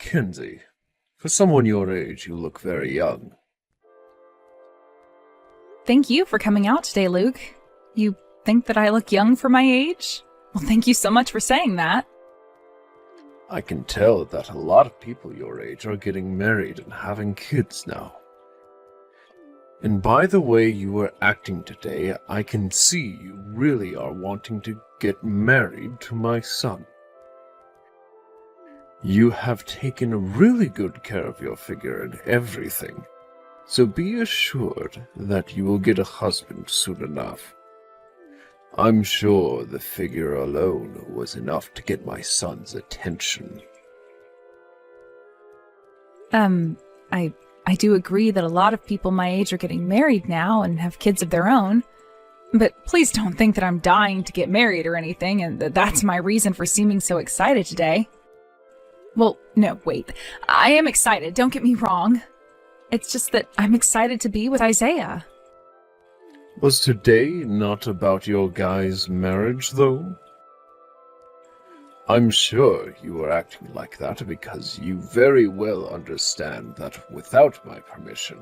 Kenzie, for someone your age, you look very young. Thank you for coming out today, Luke. You think that I look young for my age? Well, thank you so much for saying that. I can tell that a lot of people your age are getting married and having kids now. And by the way you were acting today, I can see you really are wanting to get married to my son. You have taken really good care of your figure and everything, so be assured that you will get a husband soon enough. I'm sure the figure alone was enough to get my son's attention. I do agree that a lot of people my age are getting married now and have kids of their own, but please don't think that I'm dying to get married or anything, and that's my reason for seeming so excited today. Well, no, wait. I am excited, don't get me wrong. It's just that I'm excited to be with Isaiah. Was today not about your guys' marriage, though? I'm sure you were acting like that because you very well understand that without my permission,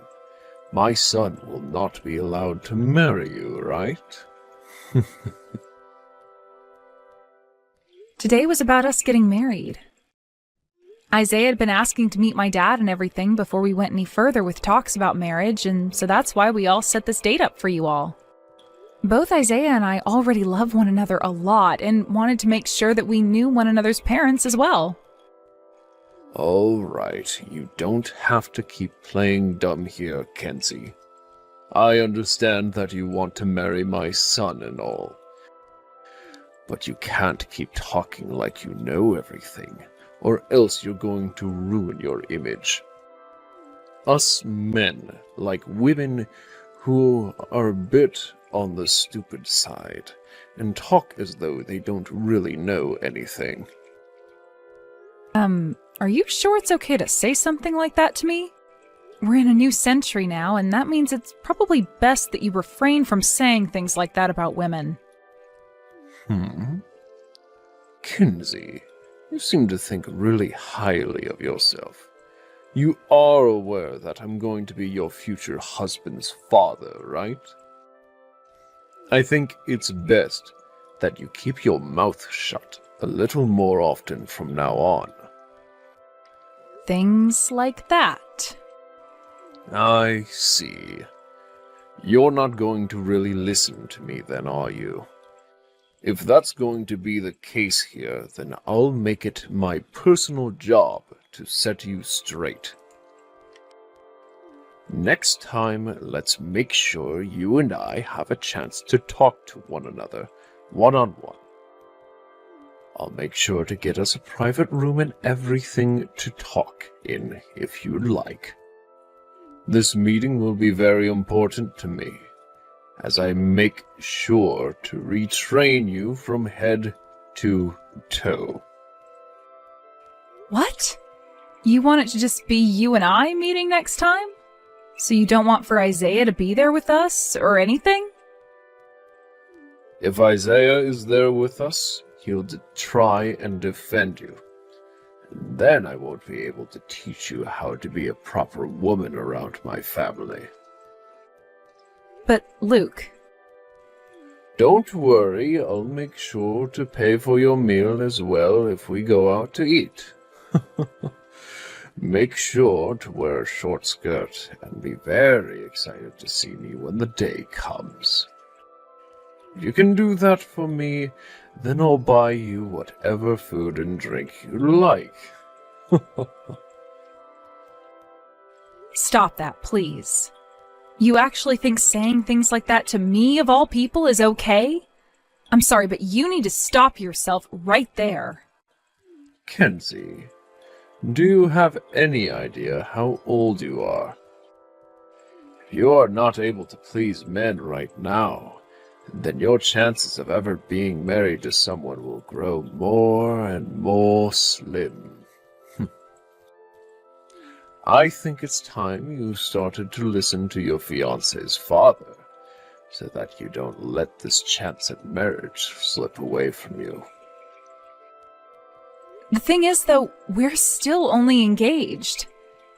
my son will not be allowed to marry you, right? Today was about us getting married. Isaiah had been asking to meet my dad and everything before we went any further with talks about marriage, and so that's why we all set this date up for you all. Both Isaiah and I already love one another a lot and wanted to make sure that we knew one another's parents as well. All right, you don't have to keep playing dumb here, Kenzie. I understand that you want to marry my son and all, but you can't keep talking like you know everything, or else you're going to ruin your image. Us men like women who are a bit on the stupid side and talk as though they don't really know anything. Are you sure it's okay to say something like that to me? We're in a new century now, and that means it's probably best that you refrain from saying things like that about women. Kenzie, you seem to think really highly of yourself. You are aware that I'm going to be your future husband's father, right? I think it's best that you keep your mouth shut a little more often from now on. Things like that. I see. You're not going to really listen to me then, are you? If that's going to be the case here, then I'll make it my personal job to set you straight. Next time, let's make sure you and I have a chance to talk to one another, one-on-one. I'll make sure to get us a private room and everything to talk in, if you'd like. This meeting will be very important to me, as I make sure to retrain you from head to toe. What? You want it to just be you and I meeting next time? So you don't want for Isaiah to be there with us, or anything? If Isaiah is there with us, he'll try and defend you. And then I won't be able to teach you how to be a proper woman around my family. But, Luke... Don't worry, I'll make sure to pay for your meal as well if we go out to eat. Make sure to wear a short skirt and be very excited to see me when the day comes. If you can do that for me, then I'll buy you whatever food and drink you like. Stop that, please. You actually think saying things like that to me, of all people, is okay? I'm sorry, but you need to stop yourself right there. Kenzie, do you have any idea how old you are? If you are not able to please men right now, then your chances of ever being married to someone will grow more and more slim. I think it's time you started to listen to your fiancé's father, so that you don't let this chance at marriage slip away from you. The thing is, though, we're still only engaged,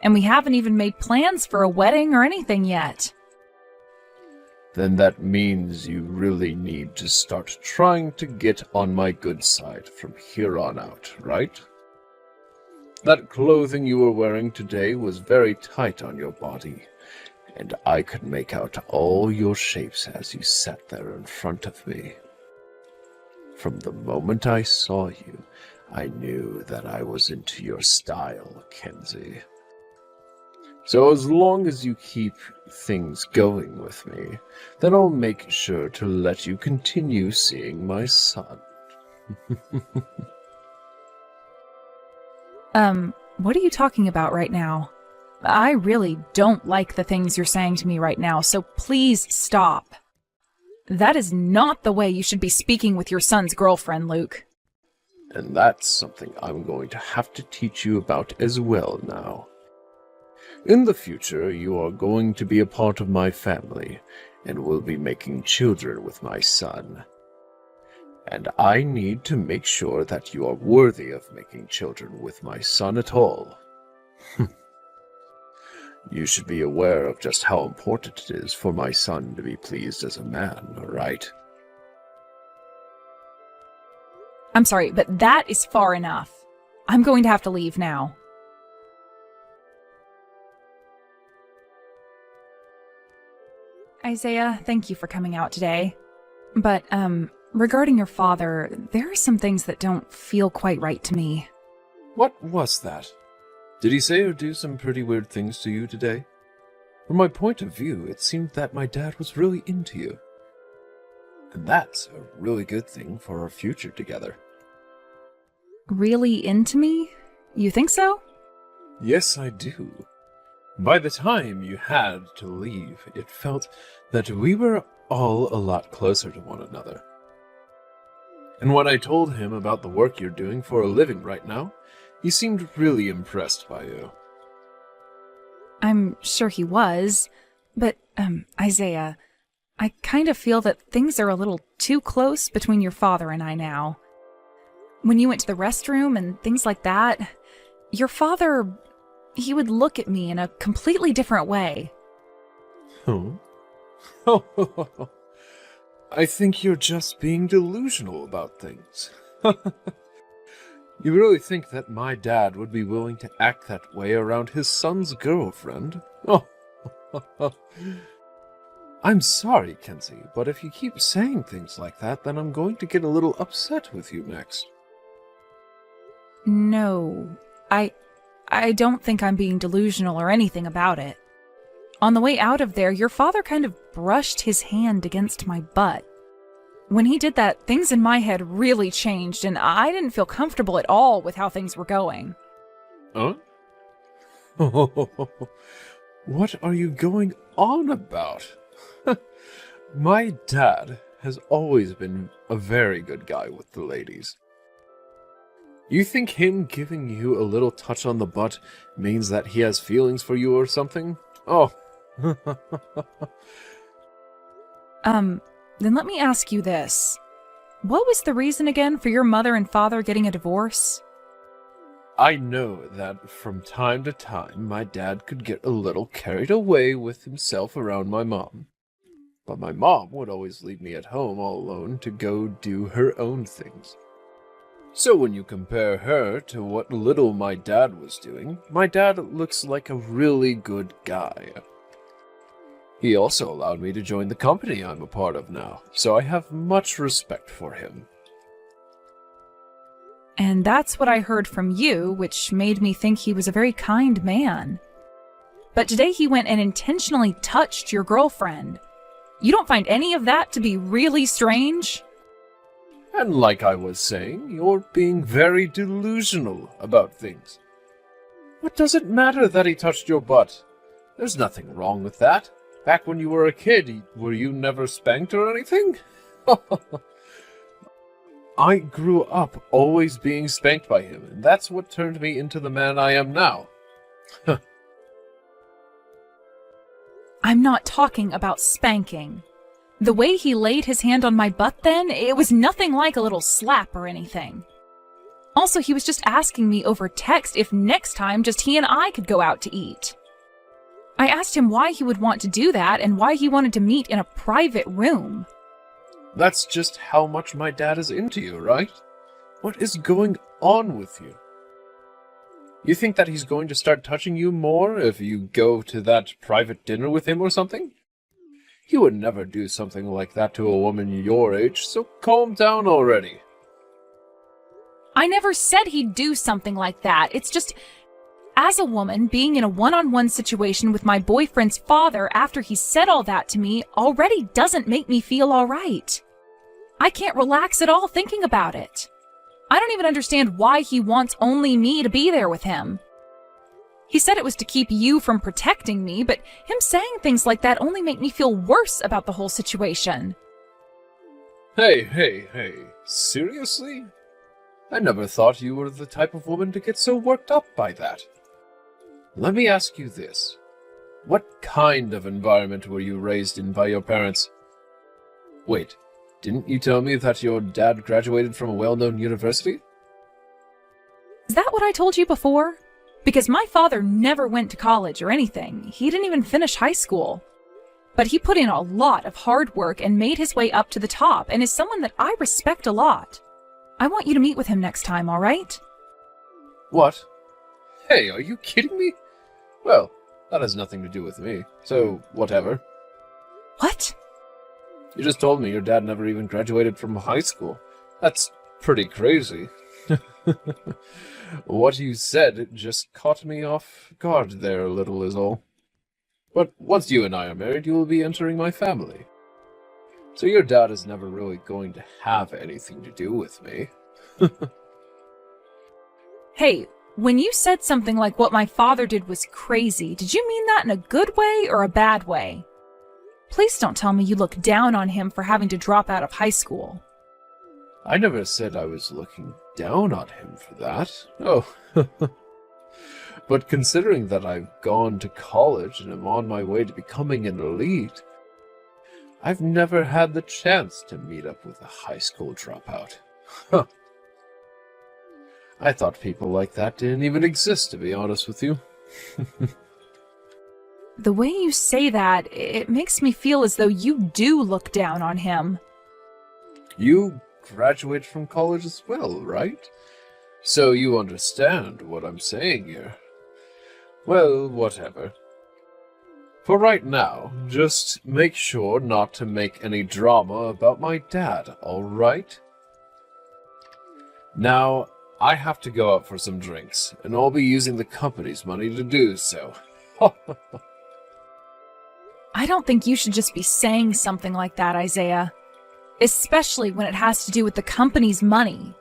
and we haven't even made plans for a wedding or anything yet. Then that means you really need to start trying to get on my good side from here on out, right? That clothing you were wearing today was very tight on your body, and I could make out all your shapes as you sat there in front of me. From the moment I saw you, I knew that I was into your style, Kenzie. So as long as you keep things going with me, then I'll make sure to let you continue seeing my son. What are you talking about right now? I really don't like the things you're saying to me right now, so please stop. That is not the way you should be speaking with your son's girlfriend, Luke. And that's something I'm going to have to teach you about as well now. In the future, you are going to be a part of my family, and will be making children with my son. And I need to make sure that you are worthy of making children with my son at all. You should be aware of just how important it is for my son to be pleased as a man, right? I'm sorry, but that is far enough. I'm going to have to leave now. Isaiah, thank you for coming out today. But, regarding your father, there are some things that don't feel quite right to me. What was that? Did he say or do some pretty weird things to you today? From my point of view, it seemed that my dad was really into you. And that's a really good thing for our future together. Really into me? You think so? Yes, I do. By the time you had to leave, it felt that we were all a lot closer to one another. And when I told him about the work you're doing for a living right now, he seemed really impressed by you. I'm sure he was, but, Isaiah, I kind of feel that things are a little too close between your father and I now. When you went to the restroom and things like that, your father, he would look at me in a completely different way. Oh? I think you're just being delusional about things. You really think that my dad would be willing to act that way around his son's girlfriend? Oh. I'm sorry, Kenzie, but if you keep saying things like that, then I'm going to get a little upset with you next. No, I don't think I'm being delusional or anything about it. On the way out of there, your father kind of brushed his hand against my butt. When he did that, things in my head really changed, and I didn't feel comfortable at all with how things were going. Huh? What are you going on about? My dad has always been a very good guy with the ladies. You think him giving you a little touch on the butt means that he has feelings for you or something? Oh. Then let me ask you this. What was the reason again for your mother and father getting a divorce? I know that from time to time my dad could get a little carried away with himself around my mom. But my mom would always leave me at home all alone to go do her own things. So when you compare her to what little my dad was doing, my dad looks like a really good guy. He also allowed me to join the company I'm a part of now, so I have much respect for him. And that's what I heard from you, which made me think he was a very kind man. But today he went and intentionally touched your girlfriend. You don't find any of that to be really strange? And like I was saying, you're being very delusional about things. What does it matter that he touched your butt? There's nothing wrong with that. Back when you were a kid, were you never spanked or anything? I grew up always being spanked by him, and that's what turned me into the man I am now. I'm not talking about spanking. The way he laid his hand on my butt then, it was nothing like a little slap or anything. Also, he was just asking me over text if next time just he and I could go out to eat. I asked him why he would want to do that and why he wanted to meet in a private room. That's just how much my dad is into you, right? What is going on with you? You think that he's going to start touching you more if you go to that private dinner with him or something? He would never do something like that to a woman your age, so calm down already. I never said he'd do something like that. It's just, as a woman, being in a one-on-one situation with my boyfriend's father after he said all that to me already doesn't make me feel all right. I can't relax at all thinking about it. I don't even understand why he wants only me to be there with him. He said it was to keep you from protecting me, but him saying things like that only make me feel worse about the whole situation. Hey, seriously? I never thought you were the type of woman to get so worked up by that. Let me ask you this. What kind of environment were you raised in by your parents? Wait, didn't you tell me that your dad graduated from a well-known university? Is that what I told you before? Because my father never went to college or anything. He didn't even finish high school. But he put in a lot of hard work and made his way up to the top and is someone that I respect a lot. I want you to meet with him next time, all right? What? Hey, are you kidding me? Well, that has nothing to do with me, so whatever. What? You just told me your dad never even graduated from high school. That's pretty crazy. What you said just caught me off guard there a little is all. But once you and I are married, you will be entering my family. So your dad is never really going to have anything to do with me. Hey, when you said something like what my father did was crazy, did you mean that in a good way or a bad way? Please don't tell me you look down on him for having to drop out of high school. I never said I was looking down on him for that. Oh. But considering that I've gone to college and am on my way to becoming an elite, I've never had the chance to meet up with a high school dropout. Huh. I thought people like that didn't even exist, to be honest with you. The way you say that, it makes me feel as though you do look down on him. You graduated from college as well, right? So you understand what I'm saying here. Well, whatever. For right now, just make sure not to make any drama about my dad, all right? Now, I have to go out for some drinks, and I'll be using the company's money to do so. I don't think you should just be saying something like that, Isaiah. Especially when it has to do with the company's money.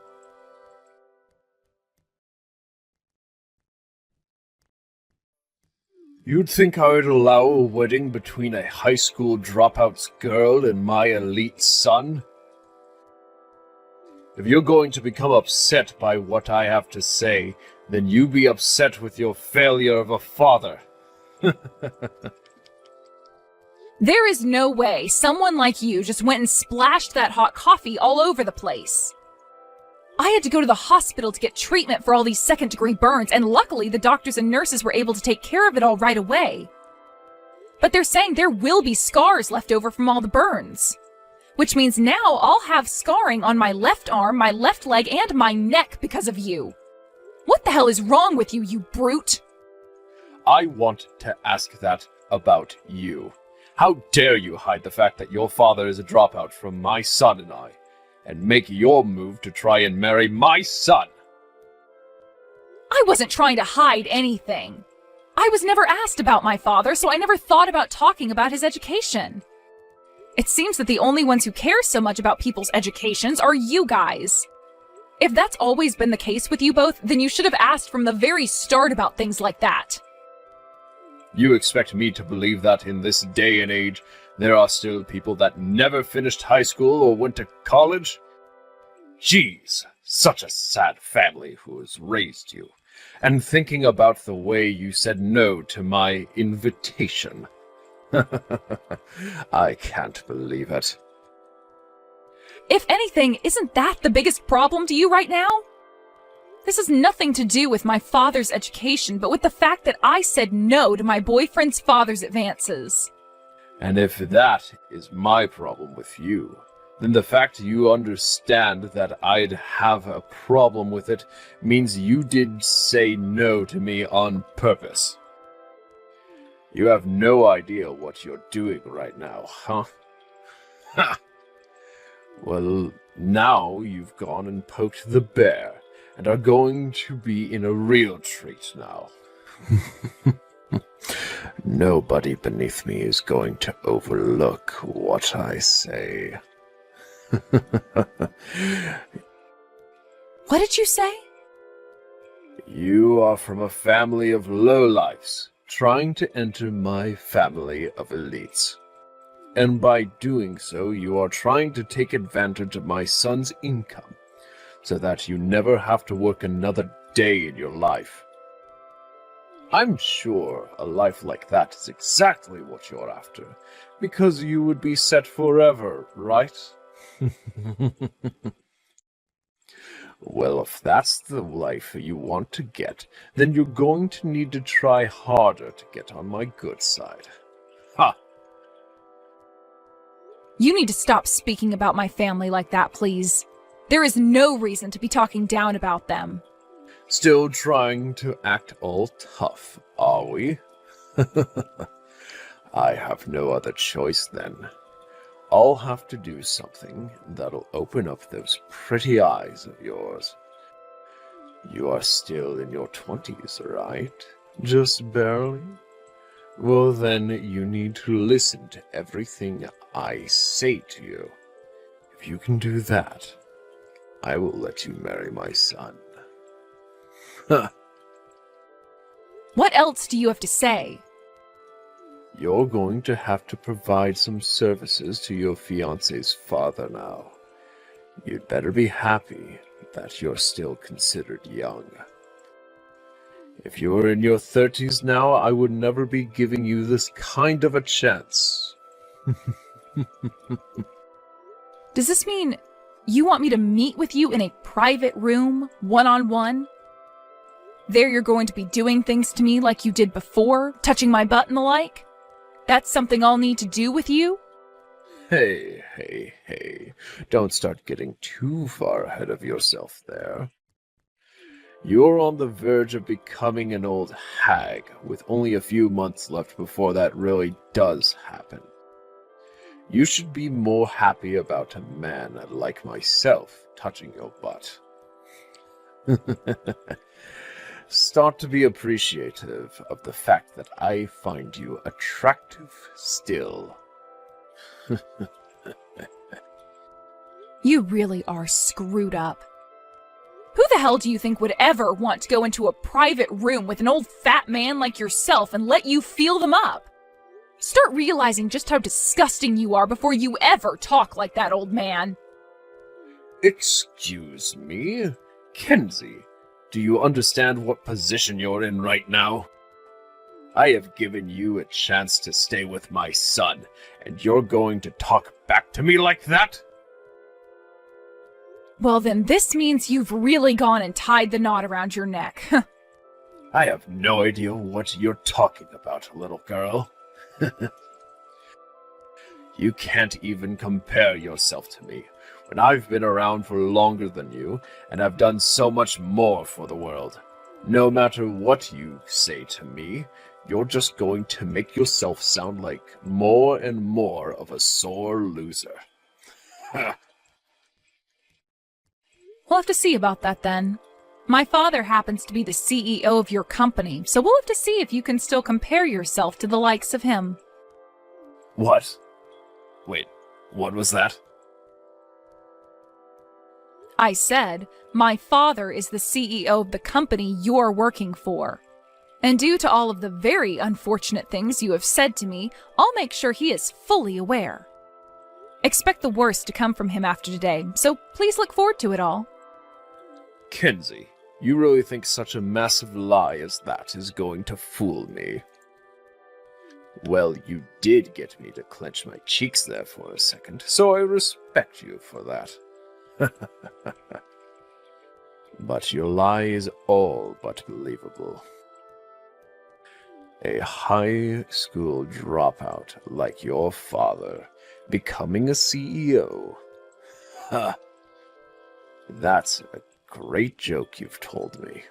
You'd think I would allow a wedding between a high school dropout's girl and my elite son? If you're going to become upset by what I have to say, then you be upset with your failure of a father. There is no way someone like you just went and splashed that hot coffee all over the place. I had to go to the hospital to get treatment for all these second-degree burns, and luckily the doctors and nurses were able to take care of it all right away. But they're saying there will be scars left over from all the burns. Which means now I'll have scarring on my left arm, my left leg, and my neck because of you. What the hell is wrong with you, you brute? I want to ask that about you. How dare you hide the fact that your father is a dropout from my son and I, and make your move to try and marry my son? I wasn't trying to hide anything. I was never asked about my father, so I never thought about talking about his education. It seems that the only ones who care so much about people's educations are you guys. If that's always been the case with you both, then you should have asked from the very start about things like that. You expect me to believe that in this day and age, there are still people that never finished high school or went to college? Jeez, such a sad family who has raised you. And thinking about the way you said no to my invitation. I can't believe it. If anything, isn't that the biggest problem to you right now? This has nothing to do with my father's education, but with the fact that I said no to my boyfriend's father's advances. And if that is my problem with you, then the fact you understand that I'd have a problem with it means you did say no to me on purpose. You have no idea what you're doing right now, huh? Ha! Well, now you've gone and poked the bear, and are going to be in a real treat now. Nobody beneath me is going to overlook what I say. What did you say? You are from a family of lowlifes, trying to enter my family of elites. And by doing so, you are trying to take advantage of my son's income, so that you never have to work another day in your life. I'm sure a life like that is exactly what you're after, because you would be set forever, right? Well, if that's the life you want to get, then you're going to need to try harder to get on my good side. Ha! You need to stop speaking about my family like that, please. There is no reason to be talking down about them. Still trying to act all tough, are we? I have no other choice then. I'll have to do something that'll open up those pretty eyes of yours. You are still in your 20s, right? Just barely? Well, then you need to listen to everything I say to you. If you can do that, I will let you marry my son. Huh. What else do you have to say? You're going to have to provide some services to your fiancé's father now. You'd better be happy that you're still considered young. If you were in your 30s now, I would never be giving you this kind of a chance. Does this mean you want me to meet with you in a private room, one-on-one? There you're going to be doing things to me like you did before, touching my butt and the like? That's something I'll need to do with you? Hey. Don't start getting too far ahead of yourself there. You're on the verge of becoming an old hag, with only a few months left before that really does happen. You should be more happy about a man like myself touching your butt. Start to be appreciative of the fact that I find you attractive still. You really are screwed up. Who the hell do you think would ever want to go into a private room with an old fat man like yourself and let you feel them up? Start realizing just how disgusting you are before you ever talk like that old man. Excuse me? Kenzie, do you understand what position you're in right now? I have given you a chance to stay with my son, and you're going to talk back to me like that? Well, then this means you've really gone and tied the knot around your neck. I have no idea what you're talking about, little girl. You can't even compare yourself to me, when I've been around for longer than you, and have done so much more for the world. No matter what you say to me, you're just going to make yourself sound like more and more of a sore loser. We'll have to see about that then. My father happens to be the CEO of your company, so we'll have to see if you can still compare yourself to the likes of him. What? Wait, what was that? I said, my father is the CEO of the company you're working for. And due to all of the very unfortunate things you have said to me, I'll make sure he is fully aware. Expect the worst to come from him after today, so please look forward to it all. Kenzie, you really think such a massive lie as that is going to fool me? Well, you did get me to clench my cheeks there for a second, so I respect you for that. But your lie is all but believable. A high school dropout like your father becoming a CEO. Ha! That's a great joke you've told me.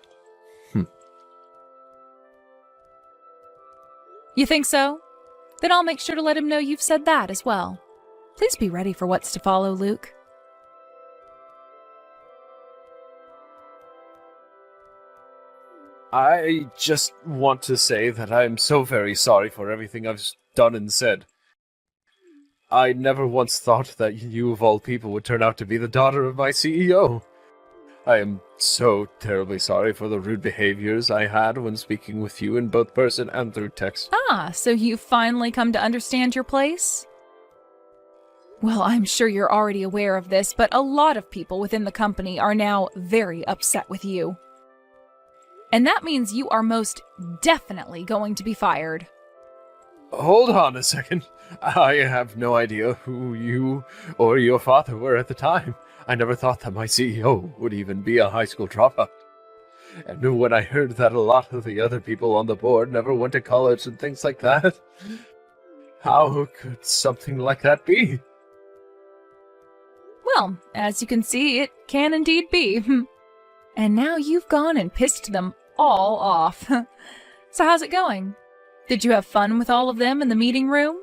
You think so? Then I'll make sure to let him know you've said that as well. Please be ready for what's to follow, Luke. I just want to say that I'm so very sorry for everything I've done and said. I never once thought that you of all people would turn out to be the daughter of my CEO. I am so terribly sorry for the rude behaviors I had when speaking with you in both person and through text. Ah, so you've finally come to understand your place? Well, I'm sure you're already aware of this, but a lot of people within the company are now very upset with you. And that means you are most definitely going to be fired. Hold on a second. I have no idea who you or your father were at the time. I never thought that my CEO would even be a high school dropout. And when I heard that a lot of the other people on the board never went to college and things like that, how could something like that be? Well, as you can see, it can indeed be. And now you've gone and pissed them all off. So how's it going? Did you have fun with all of them in the meeting room?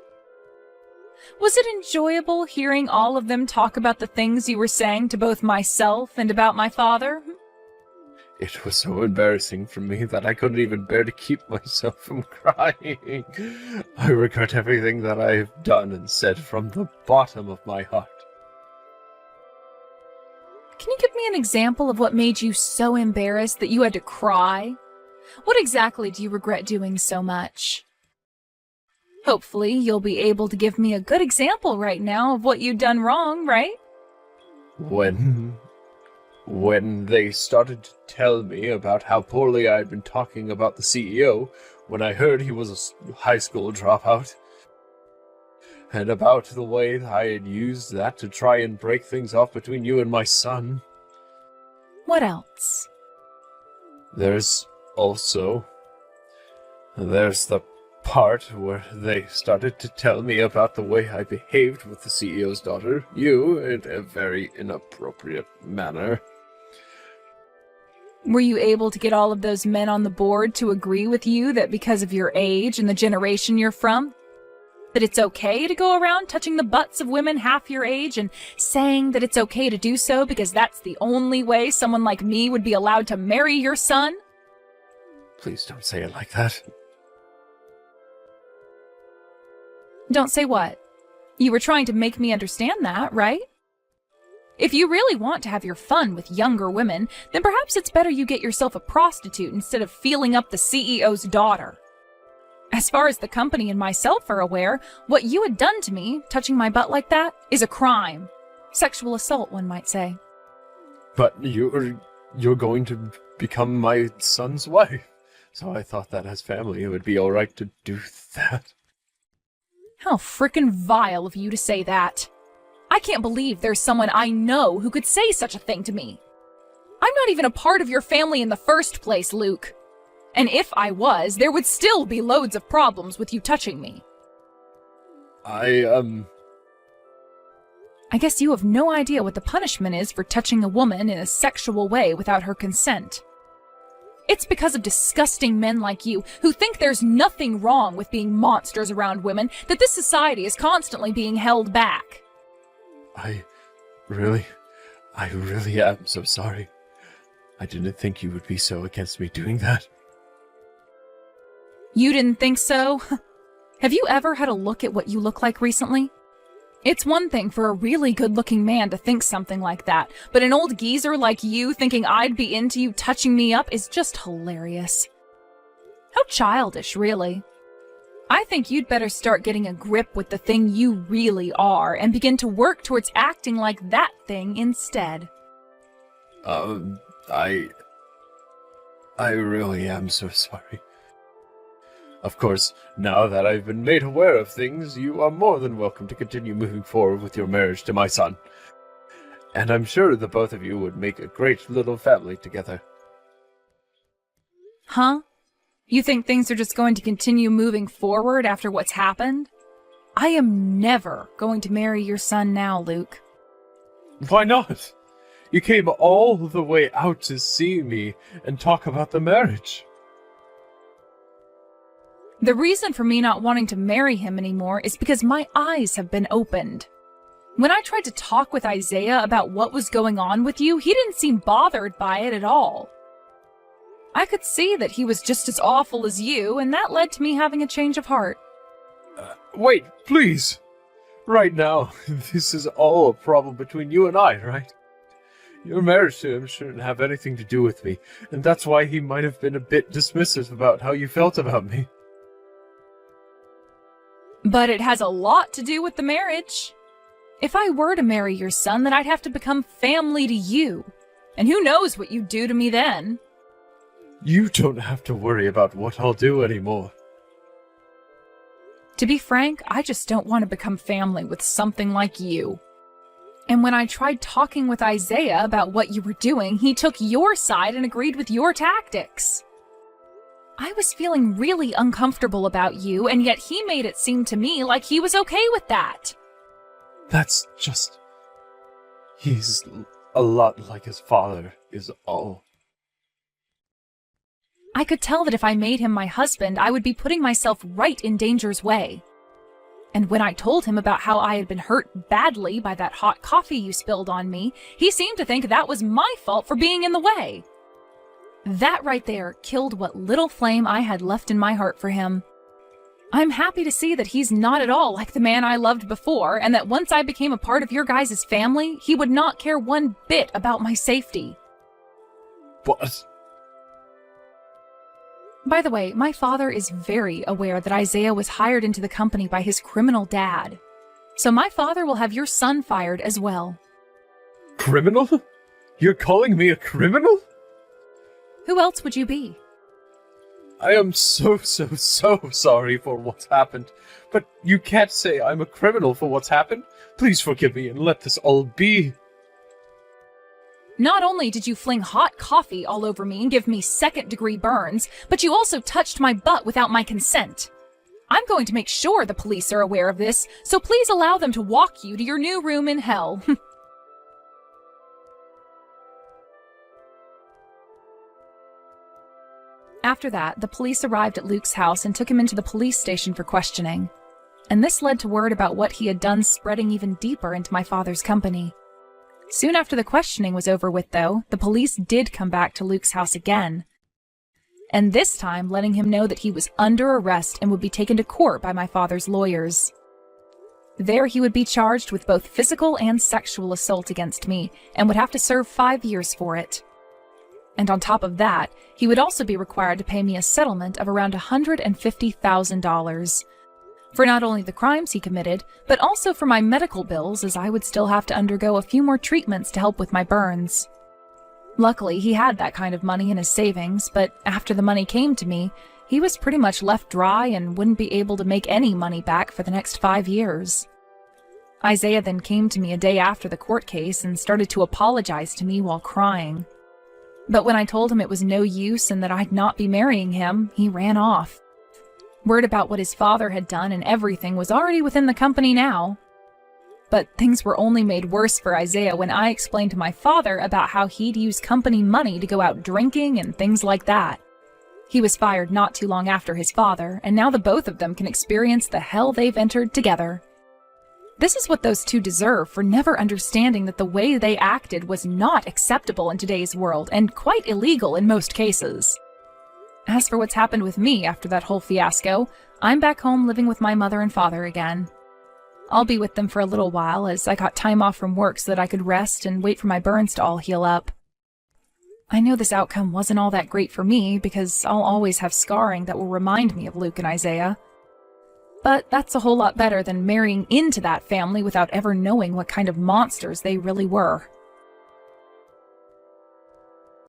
Was it enjoyable hearing all of them talk about the things you were saying to both myself and about my father? It was so embarrassing for me that I couldn't even bear to keep myself from crying. I regret everything that I have done and said from the bottom of my heart. Can you give me an example of what made you so embarrassed that you had to cry? What exactly do you regret doing so much? Hopefully, you'll be able to give me a good example right now of what you've done wrong, right? When they started to tell me about how poorly I had been talking about the CEO when I heard he was a high school dropout, and about the way that I had used that to try and break things off between you and my son. What else? There's the part where they started to tell me about the way I behaved with the CEO's daughter, you, in a very inappropriate manner. Were you able to get all of those men on the board to agree with you that because of your age and the generation you're from, that it's okay to go around touching the butts of women half your age and saying that it's okay to do so because that's the only way someone like me would be allowed to marry your son? Please don't say it like that. Don't say what? You were trying to make me understand that, right? If you really want to have your fun with younger women, then perhaps it's better you get yourself a prostitute instead of feeling up the CEO's daughter. As far as the company and myself are aware, what you had done to me, touching my butt like that, is a crime. Sexual assault, one might say. But you're going to become my son's wife, so I thought that as family it would be all right to do that. How frickin' vile of you to say that. I can't believe there's someone I know who could say such a thing to me. I'm not even a part of your family in the first place, Luke. And if I was, there would still be loads of problems with you touching me. I guess you have no idea what the punishment is for touching a woman in a sexual way without her consent. It's because of disgusting men like you who think there's nothing wrong with being monsters around women that this society is constantly being held back. I really am so sorry. I didn't think you would be so against me doing that. You didn't think so? Have you ever had a look at what you look like recently? It's one thing for a really good-looking man to think something like that, but an old geezer like you thinking I'd be into you touching me up is just hilarious. How childish, really. I think you'd better start getting a grip with the thing you really are and begin to work towards acting like that thing instead. I really am so sorry. Of course, now that I've been made aware of things, you are more than welcome to continue moving forward with your marriage to my son. And I'm sure the both of you would make a great little family together. Huh? You think things are just going to continue moving forward after what's happened? I am never going to marry your son now, Luke. Why not? You came all the way out to see me and talk about the marriage. The reason for me not wanting to marry him anymore is because my eyes have been opened. When I tried to talk with Isaiah about what was going on with you, he didn't seem bothered by it at all. I could see that he was just as awful as you, and that led to me having a change of heart. Wait, please. Right now, this is all a problem between you and I, right? Your marriage to him shouldn't have anything to do with me, and that's why he might have been a bit dismissive about how you felt about me. But it has a lot to do with the marriage. If I were to marry your son, then I'd have to become family to you. And who knows what you'd do to me then? You don't have to worry about what I'll do anymore. To be frank, I just don't want to become family with something like you. And when I tried talking with Isaiah about what you were doing, he took your side and agreed with your tactics. I was feeling really uncomfortable about you, and yet he made it seem to me like he was okay with that. That's just... He's a lot like his father, is all. I could tell that if I made him my husband, I would be putting myself right in danger's way. And when I told him about how I had been hurt badly by that hot coffee you spilled on me, he seemed to think that was my fault for being in the way. That right there killed what little flame I had left in my heart for him. I'm happy to see that he's not at all like the man I loved before, and that once I became a part of your guys' family, he would not care one bit about my safety. But... By the way, my father is very aware that Isaiah was hired into the company by his criminal dad. So my father will have your son fired as well. Criminal? You're calling me a criminal? Who else would you be? I am so sorry for what's happened. But you can't say I'm a criminal for what's happened. Please forgive me and let this all be. Not only did you fling hot coffee all over me and give me second-degree burns, but you also touched my butt without my consent. I'm going to make sure the police are aware of this, so please allow them to walk you to your new room in hell. After that, the police arrived at Luke's house and took him into the police station for questioning. And this led to word about what he had done spreading even deeper into my father's company. Soon after the questioning was over with, though, the police did come back to Luke's house again. And this time letting him know that he was under arrest and would be taken to court by my father's lawyers. There he would be charged with both physical and sexual assault against me, and would have to serve 5 years for it. And on top of that, he would also be required to pay me a settlement of around $150,000 for not only the crimes he committed, but also for my medical bills, as I would still have to undergo a few more treatments to help with my burns. Luckily, he had that kind of money in his savings, but after the money came to me, he was pretty much left dry and wouldn't be able to make any money back for the next 5 years. Isaiah then came to me a day after the court case and started to apologize to me while crying. But when I told him it was no use and that I'd not be marrying him, he ran off. Word about what his father had done and everything was already within the company now. But things were only made worse for Isaiah when I explained to my father about how he'd use company money to go out drinking and things like that. He was fired not too long after his father, and now the both of them can experience the hell they've entered together. This is what those two deserve for never understanding that the way they acted was not acceptable in today's world and quite illegal in most cases. As for what's happened with me after that whole fiasco, I'm back home living with my mother and father again. I'll be with them for a little while as I got time off from work so that I could rest and wait for my burns to all heal up. I know this outcome wasn't all that great for me because I'll always have scarring that will remind me of Luke and Isaiah. But that's a whole lot better than marrying into that family without ever knowing what kind of monsters they really were.